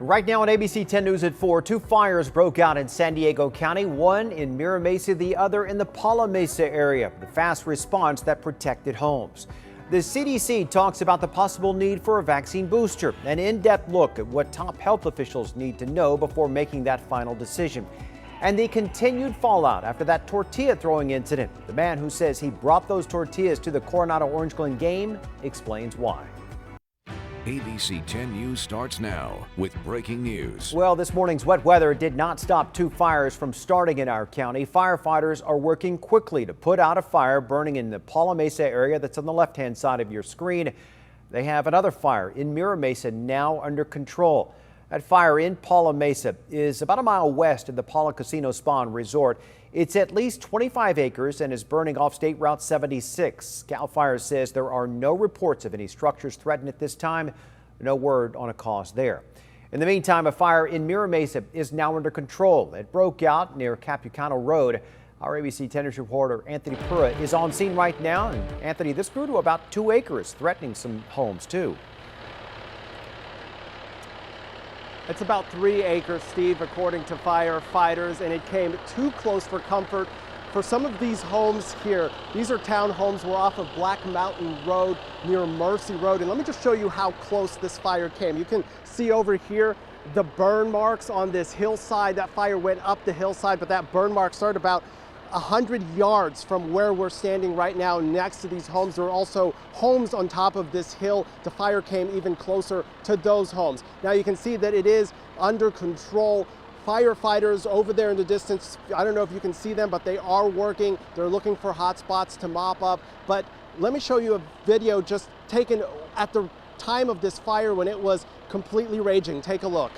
Right now on ABC 10 News at 4, two fires broke out in San Diego County, one in Mira, Mesa, the other in the Paula Mesa area. The fast response that protected homes. The CDC talks about the possible need for a vaccine booster. An in-depth look at what top health officials need to know before making that final decision. And the continued fallout after that tortilla throwing incident. The man who says he brought those tortillas to the Coronado Orange Glen game explains why. ABC 10 News starts now with breaking news. Well, this morning's wet weather did not stop two fires from starting in our county. Firefighters are working quickly to put out a fire burning in the Paula Mesa area that's on the left-hand side of your screen. They have another fire in Mira Mesa now under control. That fire in Paula Mesa is about a mile west of the Paula Casino Spa and Resort. It's at least 25 acres and is burning off State Route 76. CAL FIRE says there are no reports of any structures threatened at this time. No word on a cause there. In the meantime, a fire in Mira Mesa is now under control. It broke out near Capucano Road. Our ABC 10 News reporter Anthony Pura is on scene right now. And Anthony, this grew to about 2 acres, threatening some homes too. It's about 3 acres, Steve, according to firefighters, and it came too close for comfort for some of these homes here. These are townhomes. We're off of Black Mountain Road near Mercy Road, and let me just show you how close this fire came. You can see over here the burn marks on this hillside. That fire went up the hillside, but that burn mark started about 100 yards from where we're standing right now next to these homes. There are also homes on top of this hill. The fire came even closer to those homes. Now you can see that it is under control. Firefighters over there in the distance, I don't know if you can see them, but they are working. They're looking for hot spots to mop up. But let me show you a video just taken at the time of this fire when it was completely raging. Take a look.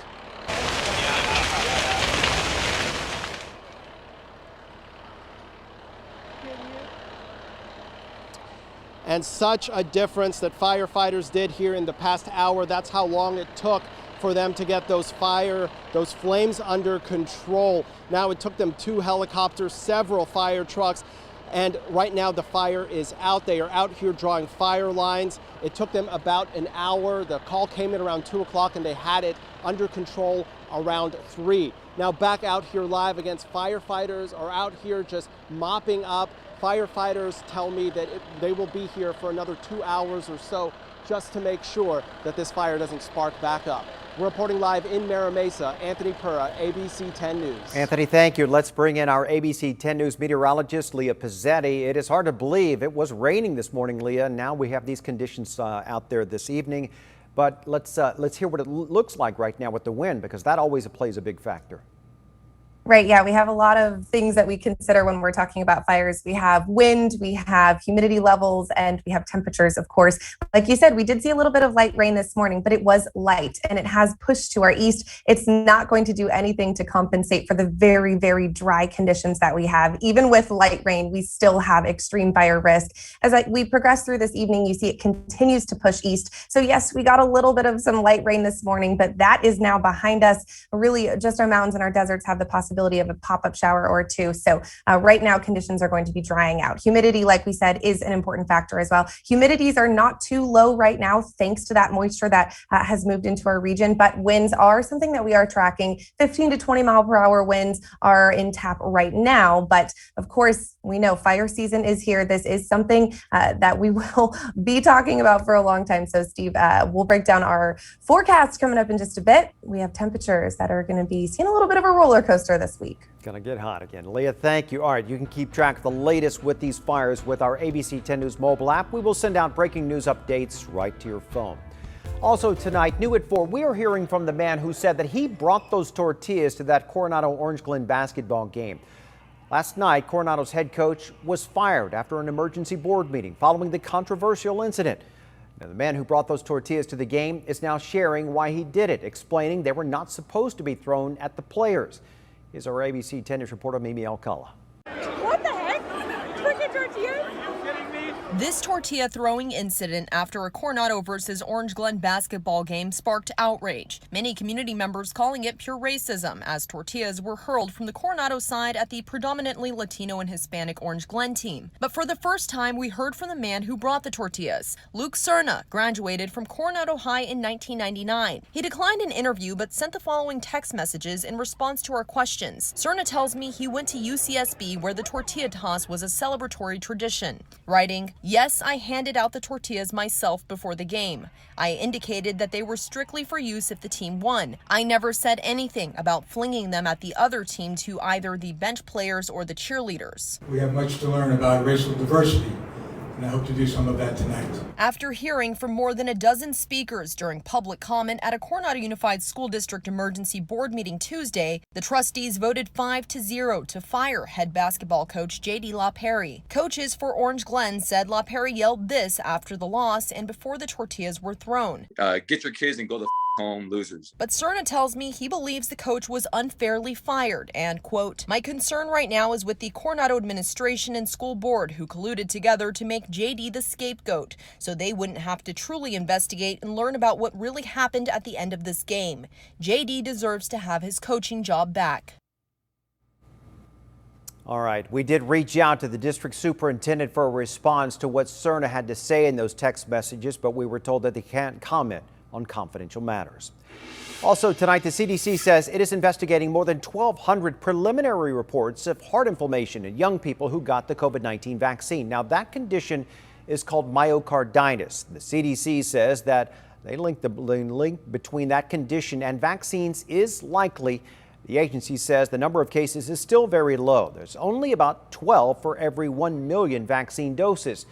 And such a difference that firefighters did here in the past hour. That's how long it took for them to get those flames under control. Now it took them 2 helicopters, several fire trucks, and right now the fire is out. They are out here drawing fire lines. It took them about an hour. The call came in around 2 o'clock and they had it under control around 3. Now back out here live against firefighters are out here just mopping up. Firefighters tell me that they will be here for another 2 hours or so just to make sure that this fire doesn't spark back up. We're reporting live in Mira Mesa. Anthony Pura, ABC 10 News. Anthony, thank you. Let's bring in our ABC 10 News meteorologist, Leah Pizzetti. It is hard to believe it was raining this morning, Leah. Now we have these conditions out there this evening. But let's hear what it looks like right now with the wind, because that always plays a big factor. Right. Yeah, we have a lot of things that we consider when we're talking about fires. We have wind, we have humidity levels, and we have temperatures, of course. Like you said, we did see a little bit of light rain this morning, but it was light and it has pushed to our east. It's not going to do anything to compensate for the very, very dry conditions that we have. Even with light rain, we still have extreme fire risk. As we progress through this evening, you see it continues to push east. So yes, we got a little bit of some light rain this morning, but that is now behind us. Really, just our mountains and our deserts have the possibility of a pop-up shower or two. So right now conditions are going to be drying out. Humidity, like we said, is an important factor as well. Humidities are not too low right now thanks to that moisture that has moved into our region, but winds are something that we are tracking. 15 to 20 mile per hour winds are in tap right now, but of course we know fire season is here. This is something that we will be talking about for a long time. So Steve, we'll break down our forecast coming up in just a bit. We have temperatures that are going to be seeing a little bit of a roller coaster this week. Gonna get hot again. Leah, thank you. All right, you can keep track of the latest with these fires with our ABC 10 News mobile app. We will send out breaking news updates right to your phone. Also tonight, new at 4, we are hearing from the man who said that he brought those tortillas to that Coronado Orange Glen basketball game. Last night, Coronado's head coach was fired after an emergency board meeting following the controversial incident. Now, the man who brought those tortillas to the game is now sharing why he did it, explaining they were not supposed to be thrown at the players. Here's our ABC 10 News reporter, Mimi Alcala. What the heck? Freaking tortillas? This tortilla throwing incident after a Coronado versus Orange Glen basketball game sparked outrage. Many community members calling it pure racism, as tortillas were hurled from the Coronado side at the predominantly Latino and Hispanic Orange Glen team. But for the first time, we heard from the man who brought the tortillas. Luke Cerna graduated from Coronado High in 1999. He declined an interview but sent the following text messages in response to our questions. Cerna tells me he went to UCSB, where the tortilla toss was a celebratory tradition, writing, "Yes, I handed out the tortillas myself before the game. I indicated that they were strictly for use if the team won. I never said anything about flinging them at the other team to either the bench players or the cheerleaders." We have much to learn about racial diversity, and I hope to do some of that tonight. After hearing from more than a dozen speakers during public comment at a Coronado Unified School District Emergency Board meeting Tuesday, the trustees voted 5-0 to fire head basketball coach J.D. LaPerry. Coaches for Orange Glen said LaPerry yelled this after the loss and before the tortillas were thrown. Get your kids and go the home, losers. But Cerna tells me he believes the coach was unfairly fired and, quote, "My concern right now is with the Coronado administration and school board, who colluded together to make JD the scapegoat so they wouldn't have to truly investigate and learn about what really happened at the end of this game. JD deserves to have his coaching job back." All right, we did reach out to the district superintendent for a response to what Cerna had to say in those text messages, but we were told that they can't comment on confidential matters. Also tonight, the CDC says it is investigating more than 1,200 preliminary reports of heart inflammation in young people who got the COVID-19 vaccine. Now, that condition is called myocarditis. The CDC says that the link between that condition and vaccines is likely. The agency says the number of cases is still very low. There's only about 12 for every 1 million vaccine doses.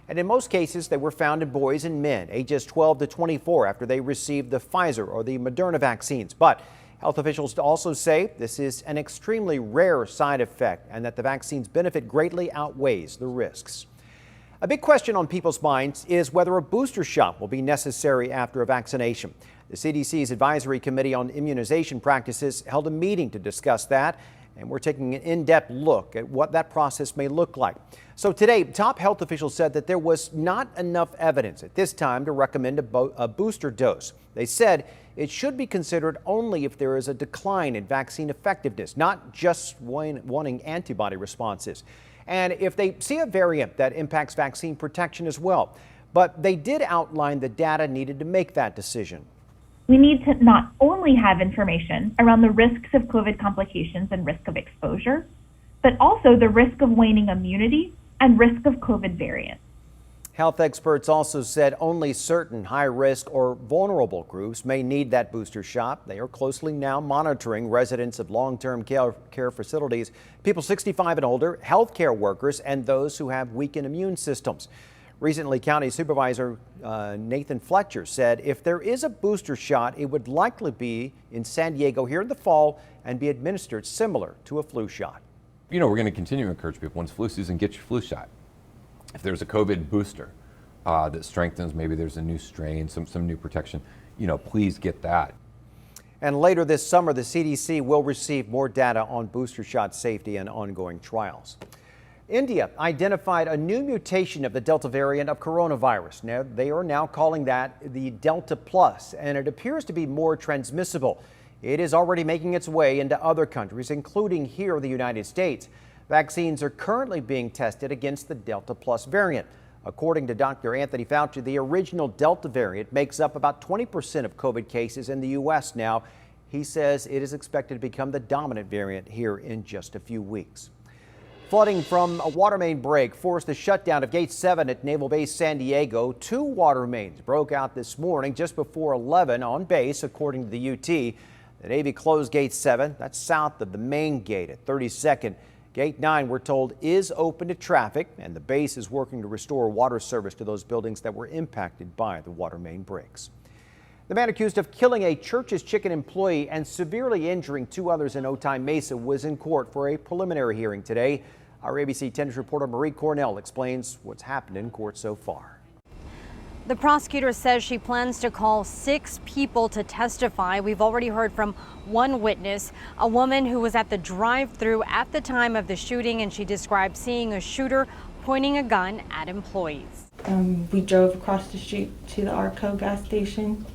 And in most cases, they were found in boys and men ages 12 to 24 after they received the Pfizer or the Moderna vaccines. But health officials also say this is an extremely rare side effect and that the vaccine's benefit greatly outweighs the risks. A big question on people's minds is whether a booster shot will be necessary after a vaccination. The CDC's Advisory Committee on Immunization Practices held a meeting to discuss that, and we're taking an in-depth look at what that process may look like. So today, top health officials said that there was not enough evidence at this time to recommend a booster dose. They said it should be considered only if there is a decline in vaccine effectiveness, not just wanting antibody responses, and if they see a variant that impacts vaccine protection as well. But they did outline the data needed to make that decision. We need to not only have information around the risks of COVID complications and risk of exposure, but also the risk of waning immunity and risk of COVID variants. Health experts also said only certain high-risk or vulnerable groups may need that booster shot. They are closely now monitoring residents of long-term care facilities, people 65 and older, healthcare workers, and those who have weakened immune systems. Recently, County Supervisor Nathan Fletcher said if there is a booster shot, it would likely be in San Diego here in the fall and be administered similar to a flu shot. You know, we're going to continue to encourage people, once flu season, get your flu shot. If there's a COVID booster that strengthens, maybe there's a new strain, some new protection, you know, please get that. And later this summer, the CDC will receive more data on booster shot safety and ongoing trials. India identified a new mutation of the Delta variant of coronavirus. Now, they are now calling that the Delta Plus, and it appears to be more transmissible. It is already making its way into other countries, including here in the United States. Vaccines are currently being tested against the Delta Plus variant. According to Dr. Anthony Fauci, the original Delta variant makes up about 20% of COVID cases in the U.S. now. He says it is expected to become the dominant variant here in just a few weeks. Flooding from a water main break forced the shutdown of Gate 7 at Naval Base San Diego. 2 water mains broke out this morning just before 11 on base, according to the UT. The Navy closed Gate 7, that's south of the main gate at 32nd. Gate 9, we're told, is open to traffic, and the base is working to restore water service to those buildings that were impacted by the water main breaks. The man accused of killing a Church's Chicken employee and severely injuring 2 others in Otay Mesa was in court for a preliminary hearing today. Our ABC 10 News reporter Marie Cornell explains what's happened in court so far. The prosecutor says she plans to call 6 people to testify. We've already heard from one witness, a woman who was at the drive-thru at the time of the shooting, and she described seeing a shooter pointing a gun at employees. We drove across the street to the Arco gas station.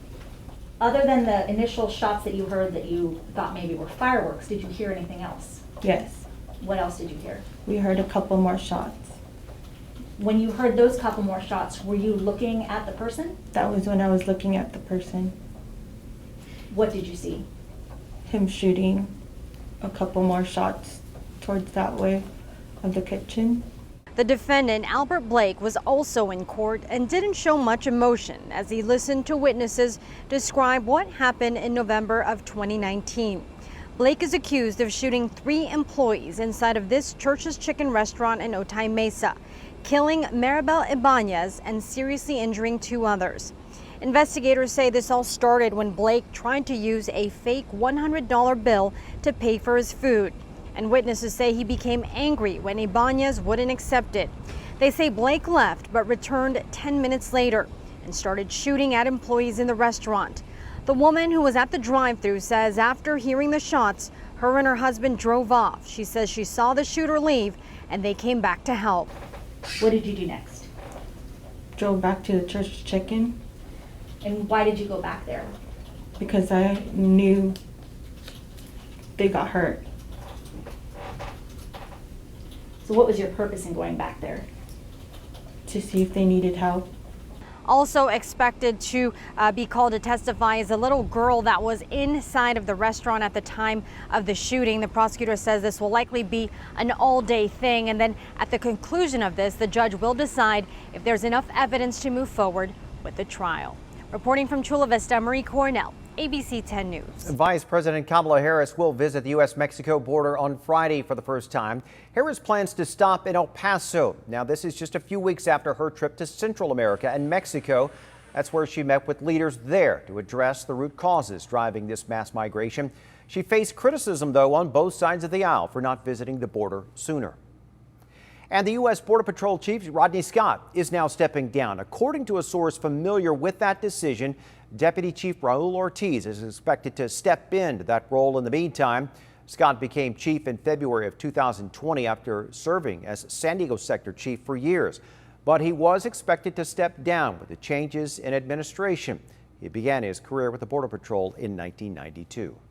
Other than the initial shots that you heard that you thought maybe were fireworks, did you hear anything else? Yes. What else did you hear? We heard a couple more shots. When you heard those couple more shots, were you looking at the person? That was when I was looking at the person. What did you see? Him shooting a couple more shots towards that way of the kitchen. The defendant, Albert Blake, was also in court and didn't show much emotion as he listened to witnesses describe what happened in November of 2019. Blake is accused of shooting 3 employees inside of this Church's Chicken restaurant in Otay Mesa, killing Maribel Ibanez and seriously injuring 2 others. Investigators say this all started when Blake tried to use a fake $100 bill to pay for his food. And witnesses say he became angry when Ibanez wouldn't accept it. They say Blake left but returned 10 minutes later and started shooting at employees in the restaurant. The woman who was at the drive-thru says after hearing the shots, her and her husband drove off. She says she saw the shooter leave and they came back to help. What did you do next? Drove back to the Church's Chicken. And why did you go back there? Because I knew they got hurt. So what was your purpose in going back there? To see if they needed help. Also expected to be called to testify is a little girl that was inside of the restaurant at the time of the shooting. The prosecutor says this will likely be an all-day thing, and then at the conclusion of this, the judge will decide if there's enough evidence to move forward with the trial. Reporting from Chula Vista, Marie Cornell, ABC 10 News. Vice President Kamala Harris will visit the U.S.-Mexico border on Friday for the first time. Harris plans to stop in El Paso. Now, this is just a few weeks after her trip to Central America and Mexico. That's where she met with leaders there to address the root causes driving this mass migration. She faced criticism, though, on both sides of the aisle for not visiting the border sooner. And the U.S. Border Patrol Chief Rodney Scott is now stepping down. According to a source familiar with that decision, Deputy Chief Raul Ortiz is expected to step into that role in the meantime. Scott became chief in February of 2020 after serving as San Diego Sector Chief for years. But he was expected to step down with the changes in administration. He began his career with the Border Patrol in 1992.